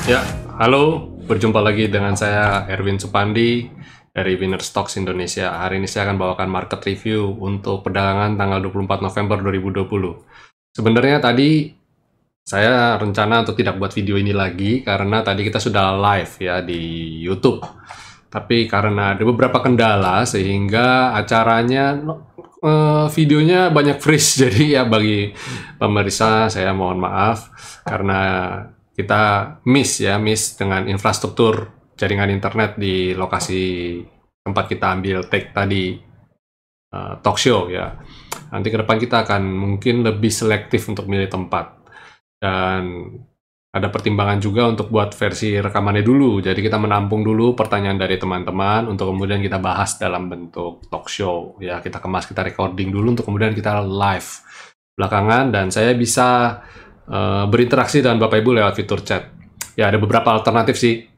Ya, halo, berjumpa lagi dengan saya Erwin Supandi dari Winner Stocks Indonesia. Hari ini saya akan bawakan market review untuk perdagangan tanggal 24 November 2020. Sebenarnya tadi saya rencana untuk tidak buat video ini lagi karena tadi kita sudah live ya di YouTube. Tapi karena ada beberapa kendala sehingga acaranya videonya banyak freeze. Jadi ya bagi pemirsa saya mohon maaf karena kita miss dengan infrastruktur jaringan internet di lokasi tempat kita ambil take tadi talk show ya. Nanti ke depan kita akan mungkin lebih selektif untuk milih tempat. Dan ada pertimbangan juga untuk buat versi rekamannya dulu. Jadi kita menampung dulu pertanyaan dari teman-teman untuk kemudian kita bahas dalam bentuk talk show. Ya, kita kemas, kita recording dulu untuk kemudian kita live belakangan. Dan saya bisa berinteraksi dengan Bapak Ibu lewat fitur chat. Ya, ada beberapa alternatif sih.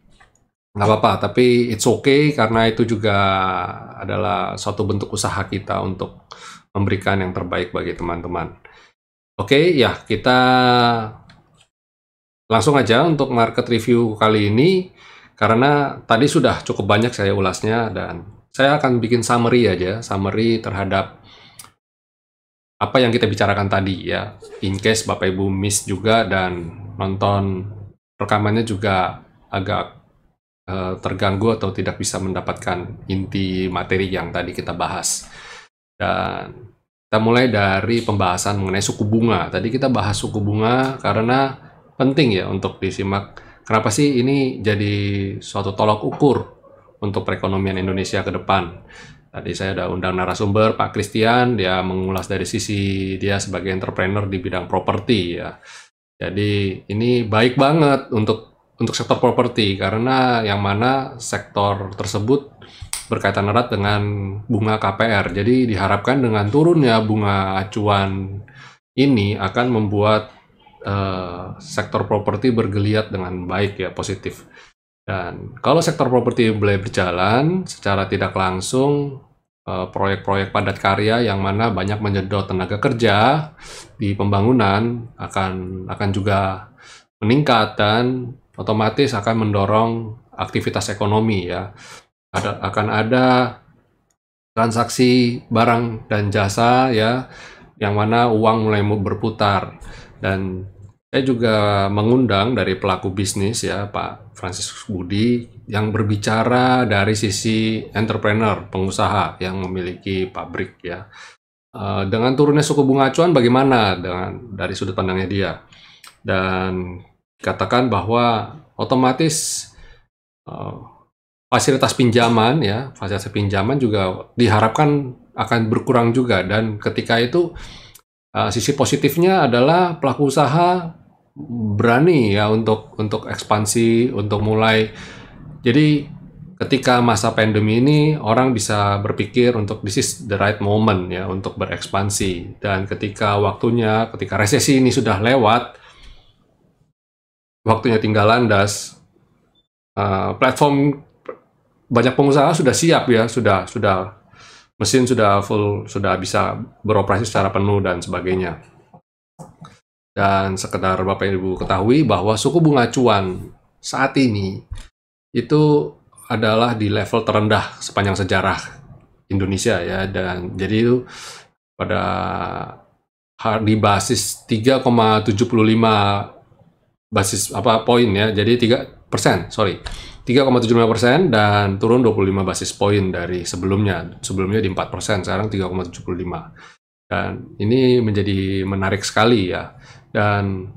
Nggak apa-apa, tapi it's okay karena itu juga adalah suatu bentuk usaha kita untuk memberikan yang terbaik bagi teman-teman. Oke, ya kita langsung aja untuk market review kali ini, karena tadi sudah cukup banyak saya ulasnya dan saya akan bikin summary aja, summary terhadap apa yang kita bicarakan tadi ya, in case Bapak Ibu miss juga dan nonton rekamannya juga agak terganggu atau tidak bisa mendapatkan inti materi yang tadi kita bahas. Dan kita mulai dari pembahasan mengenai suku bunga. Tadi kita bahas suku bunga karena penting ya untuk disimak. Kenapa sih ini jadi suatu tolak ukur untuk perekonomian Indonesia ke depan? Tadi saya udah undang narasumber Pak Christian, dia mengulas dari sisi dia sebagai entrepreneur di bidang properti ya. Jadi ini baik banget untuk sektor properti karena yang mana sektor tersebut berkaitan erat dengan bunga KPR. Jadi diharapkan dengan turunnya bunga acuan ini akan membuat sektor properti bergeliat dengan baik ya, positif. Dan kalau sektor properti mulai berjalan secara tidak langsung, proyek-proyek padat karya yang mana banyak menyedot tenaga kerja di pembangunan akan juga meningkat dan otomatis akan mendorong aktivitas ekonomi ya. Akan ada transaksi barang dan jasa ya, yang mana uang mulai berputar. Dan saya juga mengundang dari pelaku bisnis ya, Pak Franciscus Budi, yang berbicara dari sisi entrepreneur, pengusaha yang memiliki pabrik ya. Dengan turunnya suku bunga acuan bagaimana dari sudut pandangnya dia? Dan katakan bahwa otomatis fasilitas pinjaman juga diharapkan akan berkurang juga, dan ketika itu sisi positifnya adalah pelaku usaha berani ya untuk ekspansi, untuk mulai. Jadi ketika masa pandemi ini orang bisa berpikir untuk this is the right moment ya untuk berekspansi, dan ketika resesi ini sudah lewat, waktunya tinggal landas. Platform banyak pengusaha sudah siap ya, sudah mesin sudah full, sudah bisa beroperasi secara penuh dan sebagainya. Dan sekedar Bapak Ibu ketahui bahwa suku bunga acuan saat ini itu adalah di level terendah sepanjang sejarah Indonesia ya, dan jadi itu pada di basis 3,75 basis poin ya, jadi 3%, 3,75% dan turun 25 basis poin dari sebelumnya di 4%, sekarang 3,75. Dan ini menjadi menarik sekali ya. Dan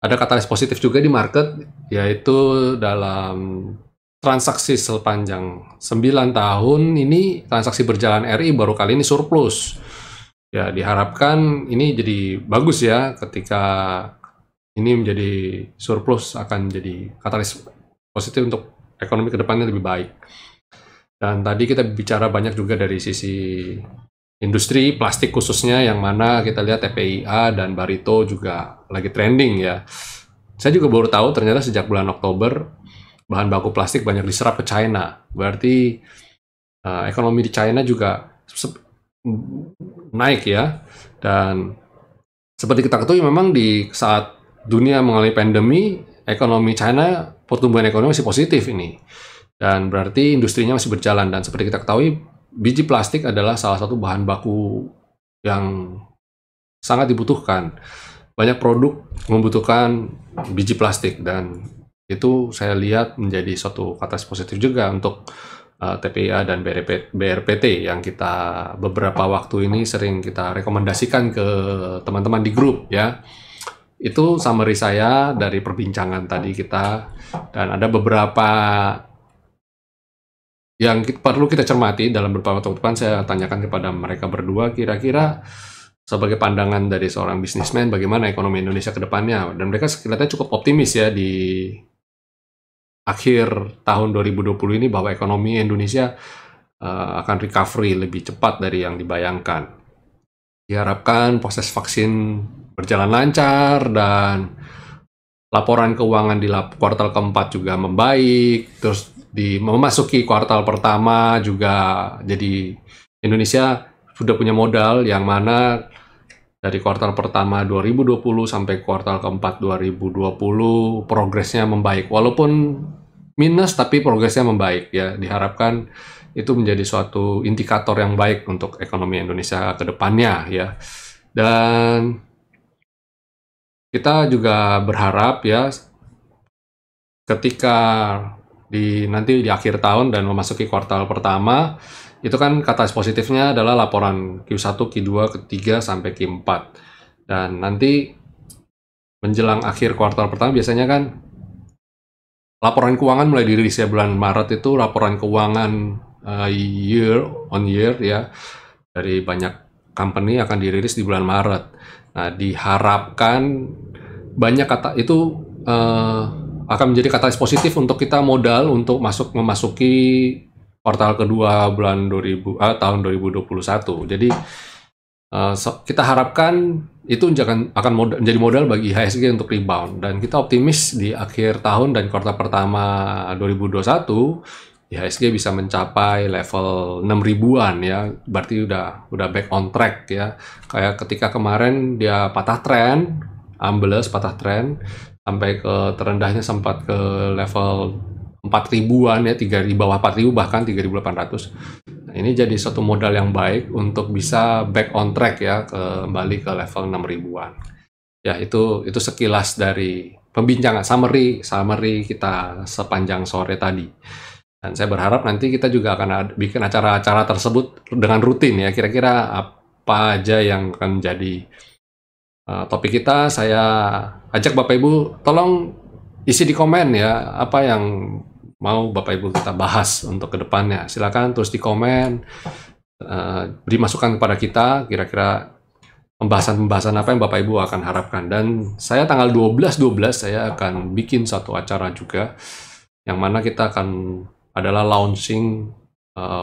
ada katalis positif juga di market, yaitu dalam transaksi sepanjang 9 tahun ini, transaksi berjalan RI baru kali ini surplus. Ya, diharapkan ini jadi bagus ya, ketika ini menjadi surplus akan jadi katalis positif untuk ekonomi ke depannya lebih baik. Dan tadi kita bicara banyak juga dari sisi industri plastik khususnya, yang mana kita lihat TPIA dan Barito juga lagi trending ya. Saya juga baru tahu ternyata sejak bulan Oktober bahan baku plastik banyak diserap ke China. Berarti ekonomi di China juga naik ya. Dan seperti kita ketahui memang di saat dunia mengalami pandemi, ekonomi China, pertumbuhan ekonomi masih positif ini. Dan berarti industrinya masih berjalan. Dan seperti kita ketahui, biji plastik adalah salah satu bahan baku yang sangat dibutuhkan. Banyak produk membutuhkan biji plastik, dan itu saya lihat menjadi suatu katalis positif juga untuk TPIA dan BRPT yang kita beberapa waktu ini sering kita rekomendasikan ke teman-teman di grup ya. Itu summary saya dari perbincangan tadi kita, dan ada beberapa yang perlu kita cermati dalam beberapa waktu depan. Saya tanyakan kepada mereka berdua, kira-kira sebagai pandangan dari seorang bisnismen, bagaimana ekonomi Indonesia ke depannya. Dan mereka kelihatannya cukup optimis ya di akhir tahun 2020 ini, bahwa ekonomi Indonesia akan recovery lebih cepat dari yang dibayangkan. Diharapkan proses vaksin berjalan lancar, dan laporan keuangan di kuartal keempat juga membaik. Terus memasuki kuartal pertama juga, jadi Indonesia sudah punya modal yang mana dari kuartal pertama 2020 sampai kuartal keempat 2020 progresnya membaik, walaupun minus tapi progresnya membaik ya. Diharapkan itu menjadi suatu indikator yang baik untuk ekonomi Indonesia ke depannya ya. Dan kita juga berharap ya, ketika nanti di akhir tahun dan memasuki kuartal pertama, itu kan katalis positifnya adalah laporan Q1, Q2, Q3, sampai Q4. Dan nanti menjelang akhir kuartal pertama biasanya kan laporan keuangan mulai dirilis ya. Bulan Maret itu laporan keuangan year on year ya, dari banyak company akan dirilis di bulan Maret. Nah, diharapkan banyak itu akan menjadi katalis positif untuk kita modal untuk memasuki kuartal kedua tahun 2021. Jadi kita harapkan itu akan menjadi modal bagi IHSG untuk rebound, dan kita optimis di akhir tahun dan kuartal pertama 2021 IHSG bisa mencapai level 6.000-an ya. Berarti udah back on track ya. Kayak ketika kemarin dia patah tren, ambles patah tren sampai ke terendahnya sempat ke level 4.000-an ya, di bawah 4.000 bahkan 3.800. Nah, ini jadi suatu modal yang baik untuk bisa back on track ya, kembali ke level 6.000-an. Ya, itu sekilas dari pembincangan summary kita sepanjang sore tadi. Dan saya berharap nanti kita juga akan bikin acara-acara tersebut dengan rutin ya. Kira-kira apa aja yang akan menjadi topik kita. Saya ajak Bapak Ibu tolong isi di komen ya, apa yang mau Bapak Ibu kita bahas untuk kedepannya. Silakan tulis di komen, beri masukan kepada kita, kira-kira pembahasan-pembahasan apa yang Bapak Ibu akan harapkan. Dan saya tanggal 12/12 saya akan bikin satu acara juga, yang mana kita akan adalah launching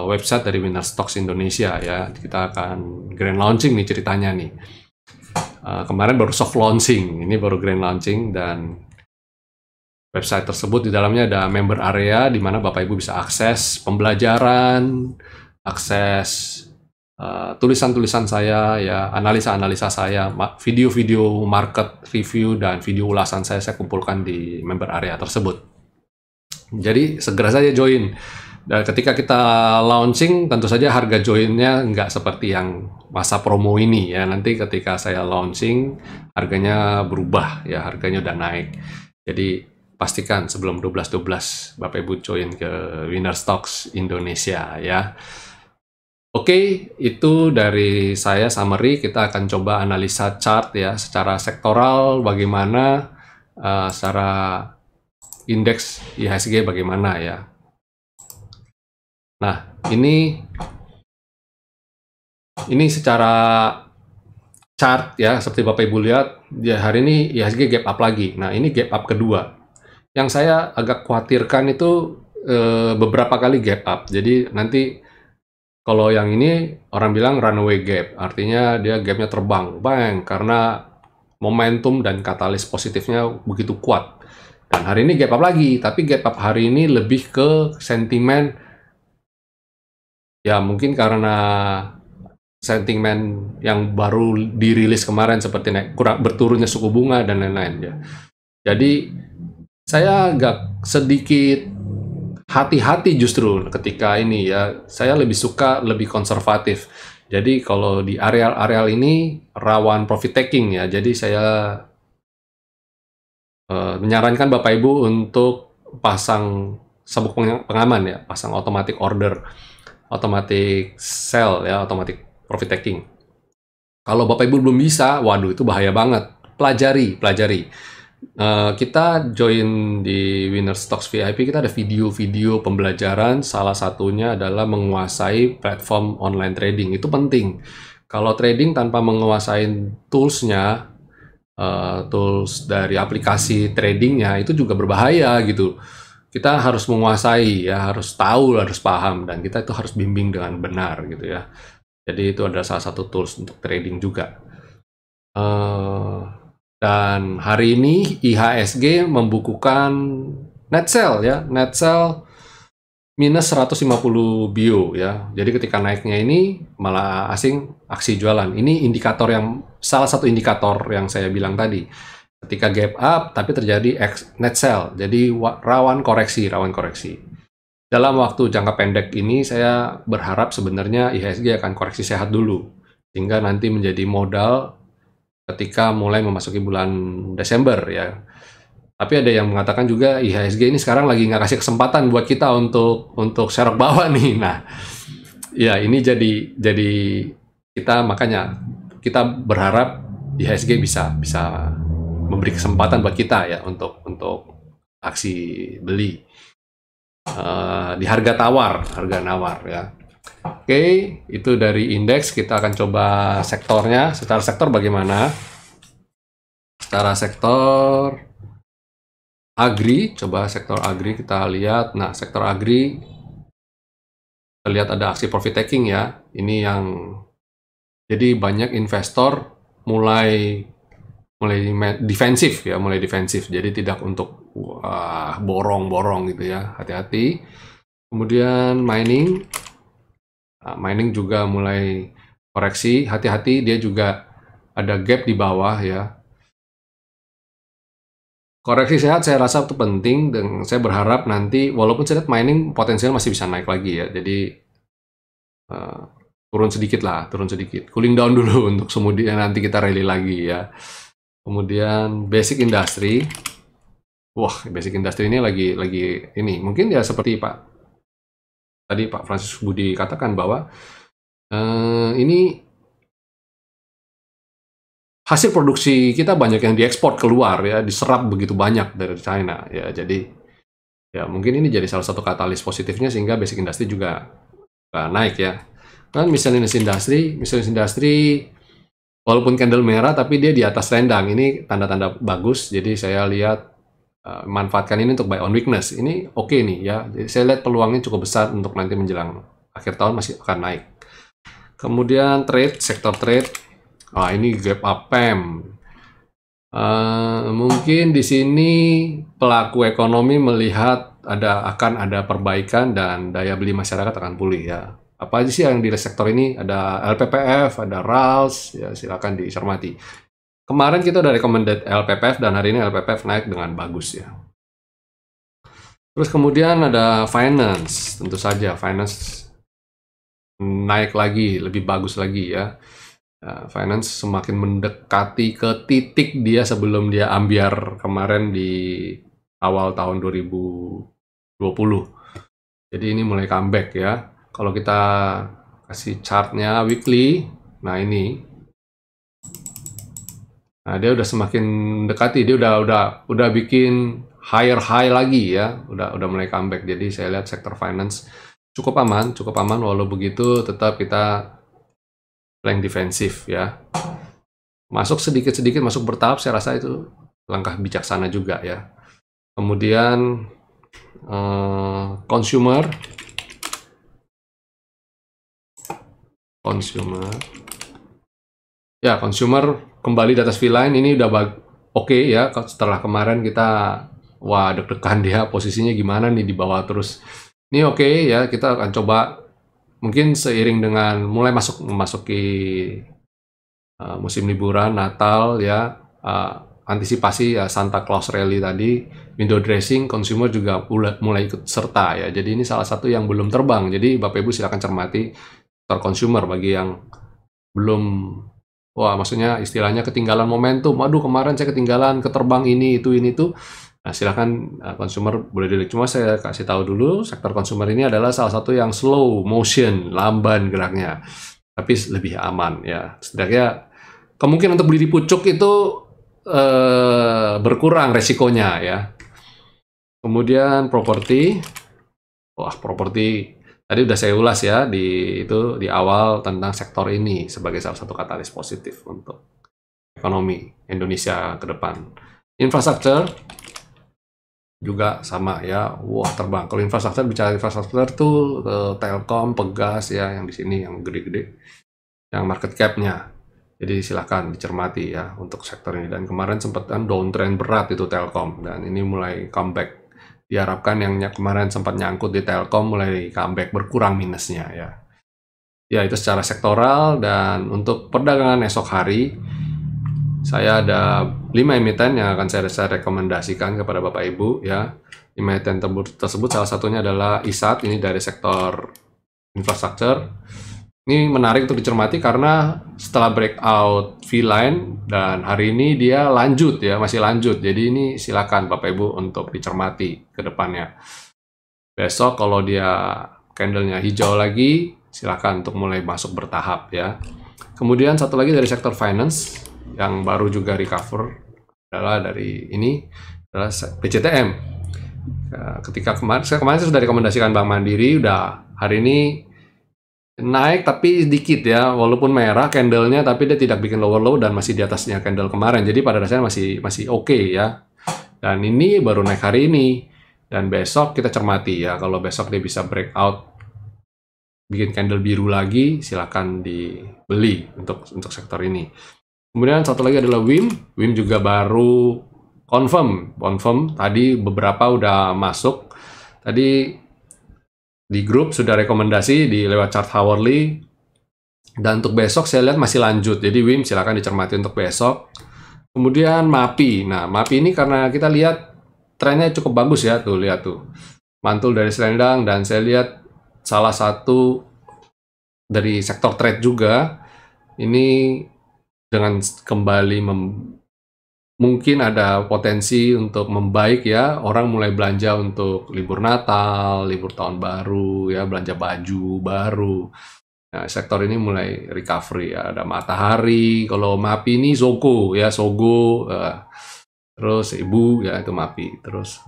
website dari Winner Stocks Indonesia ya. Kita akan grand launching nih ceritanya nih. Kemarin baru soft launching, ini baru grand launching, dan website tersebut di dalamnya ada member area di mana Bapak Ibu bisa akses pembelajaran, akses tulisan-tulisan saya ya, analisa-analisa saya, video-video market review dan video ulasan saya kumpulkan di member area tersebut. Jadi segera saja join. Dan ketika kita launching, tentu saja harga joinnya nggak seperti yang masa promo ini ya. Nanti ketika saya launching, harganya berubah ya, harganya udah naik. Jadi pastikan sebelum 12/12 Bapak Ibu join ke Winner Stocks Indonesia ya. Oke, itu dari saya summary. Kita akan coba analisa chart ya, secara sektoral bagaimana, secara indeks IHSG bagaimana ya. Nah, ini secara chart ya, seperti Bapak Ibu lihat, ya hari ini IHSG gap up lagi. Nah, ini gap up kedua. Yang saya agak khawatirkan itu beberapa kali gap up. Jadi nanti kalau yang ini orang bilang runaway gap, artinya dia gapnya terbang, bang, karena momentum dan katalis positifnya begitu kuat. Dan hari ini gap up lagi, tapi gap up hari ini lebih ke sentimen. Ya mungkin karena sentimen yang baru dirilis kemarin seperti berturunnya suku bunga dan lain-lain ya. Jadi Saya agak sedikit hati-hati justru ketika ini ya. Saya lebih suka lebih konservatif. Jadi kalau di areal-areal ini rawan profit taking ya. Jadi saya menyarankan Bapak Ibu untuk pasang sabuk pengaman ya, pasang automatic order, automatic sell ya, automatic profit taking. Kalau Bapak Ibu belum bisa, waduh itu bahaya banget. Pelajari, pelajari. Kita join di Winner Stocks VIP, kita ada video-video pembelajaran, salah satunya adalah menguasai platform online trading. Itu penting. Kalau trading tanpa menguasai toolsnya, tools dari aplikasi tradingnya, itu juga berbahaya gitu. Kita harus menguasai ya, harus tahu, harus paham, dan kita itu harus bimbing dengan benar gitu ya. Jadi itu adalah salah satu tools untuk trading juga. Dan hari ini IHSG membukukan net sell ya, net sell minus 150 bio ya. Jadi ketika naiknya ini malah asing aksi jualan. Ini indikator yang salah satu indikator yang saya bilang tadi. Ketika gap up tapi terjadi net sell. Jadi rawan koreksi, rawan koreksi. Dalam waktu jangka pendek ini saya berharap sebenarnya IHSG akan koreksi sehat dulu sehingga nanti menjadi modal ketika mulai memasuki bulan Desember ya. Tapi ada yang mengatakan juga IHSG ini sekarang lagi nggak kasih kesempatan buat kita untuk serok bawah nih. Nah, ya ini jadi kita makanya kita berharap IHSG bisa memberi kesempatan buat kita ya untuk aksi beli di harga nawar ya. Oke, itu dari indeks. Kita akan coba sektornya. Secara sektor bagaimana? Secara sektor agri, coba sektor agri kita lihat. Nah, sektor agri kita lihat ada aksi profit taking ya. Ini yang jadi banyak investor mulai defensif ya, mulai defensif. Jadi tidak untuk borong-borong gitu ya. Hati-hati. Kemudian mining. Mining juga mulai koreksi, hati-hati dia juga ada gap di bawah ya. Koreksi sehat saya rasa itu penting dan saya berharap nanti walaupun saya lihat mining potensial masih bisa naik lagi ya. Jadi turun sedikit lah, turun sedikit. Cooling down dulu untuk kemudian nanti kita rally lagi ya. Kemudian basic industry. Wah, basic industry ini lagi ini. Mungkin ya seperti tadi Pak Francis Budi katakan bahwa ini hasil produksi kita banyak yang diekspor keluar ya, diserap begitu banyak dari China ya. Jadi ya mungkin ini jadi salah satu katalis positifnya sehingga basic industry juga naik ya. Kan miscellaneous industry walaupun candle merah tapi dia di atas trendang. Ini tanda-tanda bagus. Jadi saya lihat manfaatkan ini untuk buy on weakness. Ini oke nih ya. Jadi saya lihat peluangnya cukup besar untuk nanti menjelang akhir tahun masih akan naik. Kemudian sektor trade. Ini gap up PEM. Mungkin di sini pelaku ekonomi melihat akan ada perbaikan dan daya beli masyarakat akan pulih ya. Apa aja sih yang di sektor ini? Ada LPPF, ada RALS, ya silakan dicermati. Kemarin kita udah recommended LPPF dan hari ini LPPF naik dengan bagus ya. Terus kemudian ada finance, tentu saja finance naik lagi, lebih bagus lagi ya. Finance semakin mendekati ke titik dia sebelum dia ambiar kemarin di awal tahun 2020. Jadi ini mulai comeback ya. Kalau kita kasih chartnya weekly, nah ini. Nah, dia udah semakin mendekati, dia udah bikin higher high lagi ya, udah mulai comeback. Jadi saya lihat sektor finance cukup aman walau begitu tetap kita plank defensif ya. Masuk sedikit-sedikit, masuk bertahap, saya rasa itu langkah bijaksana juga ya. Kemudian consumer ya, consumer kembali di atas V-line. Ini udah oke ya, setelah kemarin kita deg-degan dia posisinya gimana nih di bawah terus. Ini oke ya, kita akan coba mungkin seiring dengan mulai memasuki musim liburan Natal ya, antisipasi ya Santa Claus Rally tadi, window dressing, consumer juga mulai ikut serta ya. Jadi ini salah satu yang belum terbang. Jadi Bapak Ibu silakan cermati sektor consumer bagi yang belum, wah maksudnya istilahnya ketinggalan momentum. Waduh kemarin saya ketinggalan keterbang ini itu. Nah silakan consumer boleh dilihat. Cuma saya kasih tahu dulu sektor consumer ini adalah salah satu yang slow motion, lamban geraknya, tapi lebih aman ya. Setidaknya kemungkinan untuk beli di pucuk itu berkurang resikonya ya. Kemudian properti, wah properti tadi udah saya ulas ya di awal tentang sektor ini sebagai salah satu katalis positif untuk ekonomi Indonesia ke depan. Infrastruktur juga sama ya, wah terbang. Kalau infrastruktur, bicara infrastruktur tuh Telkom, Pegas ya yang di sini yang gede-gede, yang market cap-nya. Jadi silakan dicermati ya untuk sektor ini. Dan kemarin sempat kan downtrend berat itu Telkom, dan ini mulai comeback. Diharapkan yang kemarin sempat nyangkut di Telkom mulai comeback, berkurang minusnya ya. Ya itu secara sektoral. Dan untuk perdagangan esok hari, saya ada 5 emiten yang akan saya rekomendasikan kepada Bapak Ibu ya. 5 emiten tersebut salah satunya adalah ISAT, ini dari sektor infrastruktur. Ini menarik untuk dicermati karena setelah breakout V-line dan hari ini dia lanjut ya, masih lanjut. Jadi ini silakan Bapak Ibu untuk dicermati ke depannya. Besok kalau dia candlenya hijau lagi, silakan untuk mulai masuk bertahap ya. Kemudian satu lagi dari sektor finance yang baru juga recover adalah dari ini adalah PCTM. Ketika kemarin saya sudah rekomendasikan Bank Mandiri, udah hari ini naik tapi sedikit ya, walaupun merah candlenya tapi dia tidak bikin lower low dan masih di atasnya candle kemarin. Jadi pada dasarnya masih oke ya. Dan ini baru naik hari ini, dan besok kita cermati ya. Kalau besok dia bisa breakout bikin candle biru lagi, silakan dibeli untuk sektor ini. Kemudian satu lagi adalah WIM. WIM juga baru confirm tadi beberapa udah masuk. Tadi di grup sudah rekomendasi di lewat chart hourly, dan untuk besok saya lihat masih lanjut. Jadi WIM silakan dicermati untuk besok. Kemudian MAPI. Nah, MAPI ini karena kita lihat trennya cukup bagus ya, tuh lihat tuh. Mantul dari selendang, dan saya lihat salah satu dari sektor trade juga ini dengan kembali mungkin ada potensi untuk membaik ya, orang mulai belanja untuk libur Natal, libur tahun baru ya, belanja baju baru. Nah, sektor ini mulai recovery ya, ada Matahari, kalau MAPI ini Sogo, terus Ibu ya itu MAPI, terus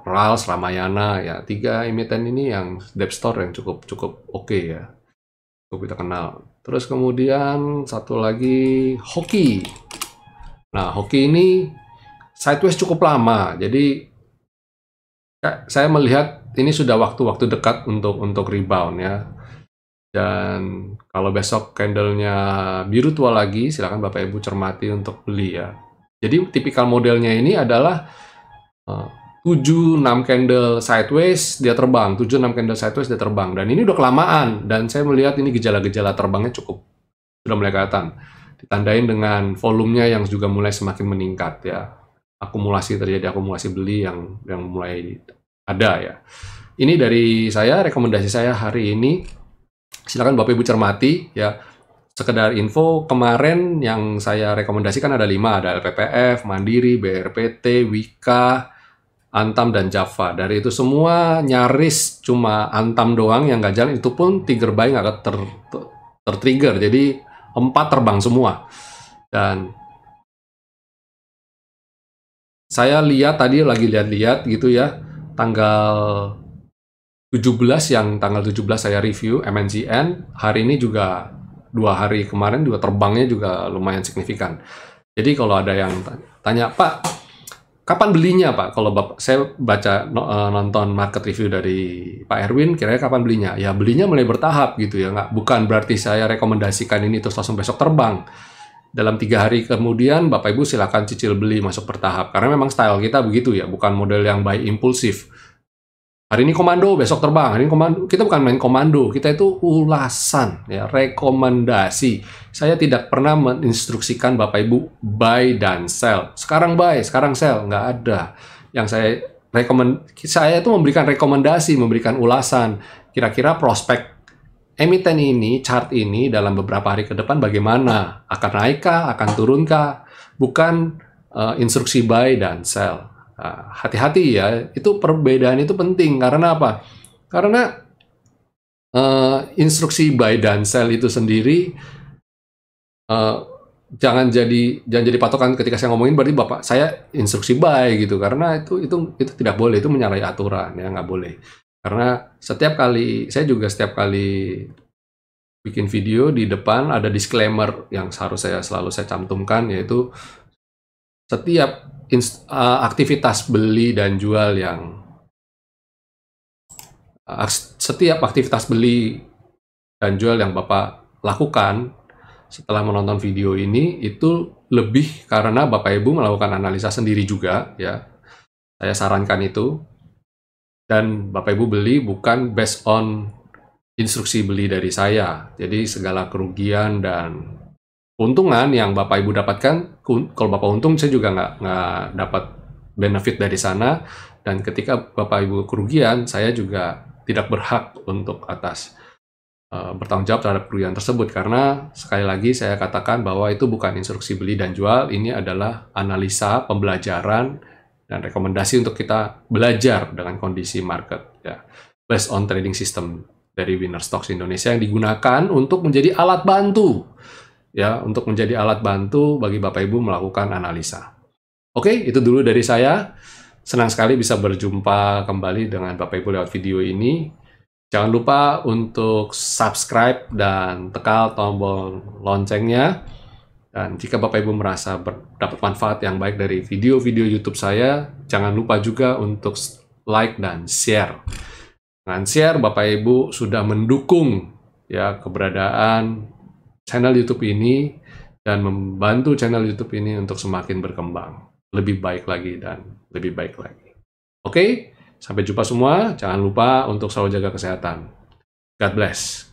Rals, Ramayana ya, 3 emiten ini yang debt store yang cukup oke ya, cukup kita kenal. Terus kemudian satu lagi Hoki. Nah, Hoki ini sideways cukup lama, jadi saya melihat ini sudah waktu-waktu dekat untuk rebound ya. Dan kalau besok candlenya biru tua lagi, silakan Bapak Ibu cermati untuk beli ya. Jadi tipikal modelnya ini adalah 7-6 candle sideways dia terbang, 7-6 candle sideways dia terbang, dan ini udah kelamaan. Dan saya melihat ini gejala-gejala terbangnya sudah mulai kelihatan. Ditandain dengan volumenya yang juga mulai semakin meningkat ya. Terjadi akumulasi beli yang mulai ada ya. Ini dari saya, rekomendasi saya hari ini. Silakan Bapak Ibu cermati ya. Sekedar info, kemarin yang saya rekomendasikan ada 5, ada LPPF, Mandiri, BRPT, Wika, Antam, dan Java. Dari itu semua nyaris cuma Antam doang yang nggak jalan, itu pun trigger buy nggak tertrigger. Jadi 4 terbang semua. Dan saya lihat tadi lagi lihat gitu ya, tanggal 17 saya review MNCN, hari ini juga 2 hari kemarin juga terbangnya juga lumayan signifikan. Jadi kalau ada yang tanya, Pak, kapan belinya Pak? Kalau saya baca nonton market review dari Pak Erwin, kira-kira kapan belinya? Ya belinya mulai bertahap gitu ya, bukan berarti saya rekomendasikan ini terus langsung besok terbang. Dalam 3 hari kemudian Bapak Ibu silakan cicil beli masuk bertahap, karena memang style kita begitu ya, bukan model yang buy impulsif. Hari ini komando, besok terbang. Hari ini komando. Kita bukan main komando, kita itu ulasan, ya, rekomendasi. Saya tidak pernah menginstruksikan Bapak Ibu buy dan sell. Sekarang buy, sekarang sell, nggak ada. Yang saya itu memberikan rekomendasi, memberikan ulasan. Kira-kira prospek emiten ini, chart ini dalam beberapa hari ke depan bagaimana? Akan naikkah? Akan turunkah? Bukan instruksi buy dan sell. Hati-hati ya, itu perbedaan itu penting. Karena apa? Karena instruksi buy dan sell itu sendiri jangan jadi patokan ketika saya ngomongin berarti Bapak saya instruksi buy gitu. Karena itu tidak boleh, itu menyalahi aturan ya, nggak boleh. Karena setiap kali setiap kali bikin video di depan ada disclaimer yang selalu saya cantumkan, yaitu setiap aktivitas beli dan jual yang Bapak lakukan setelah menonton video ini itu lebih karena Bapak Ibu melakukan analisa sendiri juga ya. Saya sarankan itu. Dan Bapak Ibu beli bukan based on instruksi beli dari saya. Jadi segala kerugian dan keuntungan yang Bapak Ibu dapatkan, kalau Bapak untung, saya juga nggak dapat benefit dari sana. Dan ketika Bapak Ibu kerugian, saya juga tidak berhak untuk bertanggung jawab terhadap kerugian tersebut. Karena sekali lagi saya katakan bahwa itu bukan instruksi beli dan jual, ini adalah analisa, pembelajaran, dan rekomendasi untuk kita belajar dengan kondisi market. Ya. Based on trading system dari Winnerstocks Indonesia yang digunakan untuk menjadi alat bantu. Ya, untuk menjadi alat bantu bagi Bapak Ibu melakukan analisa. Oke, itu dulu dari saya. Senang sekali bisa berjumpa kembali dengan Bapak Ibu lewat video ini. Jangan lupa untuk subscribe dan tekan tombol loncengnya. Dan jika Bapak Ibu merasa dapat manfaat yang baik dari video-video YouTube saya, jangan lupa juga untuk like dan share. Dengan share, Bapak Ibu sudah mendukung ya keberadaan channel YouTube ini dan membantu channel YouTube ini untuk semakin berkembang, lebih baik lagi dan lebih baik lagi. Oke, sampai jumpa semua. Jangan lupa untuk selalu jaga kesehatan. God bless.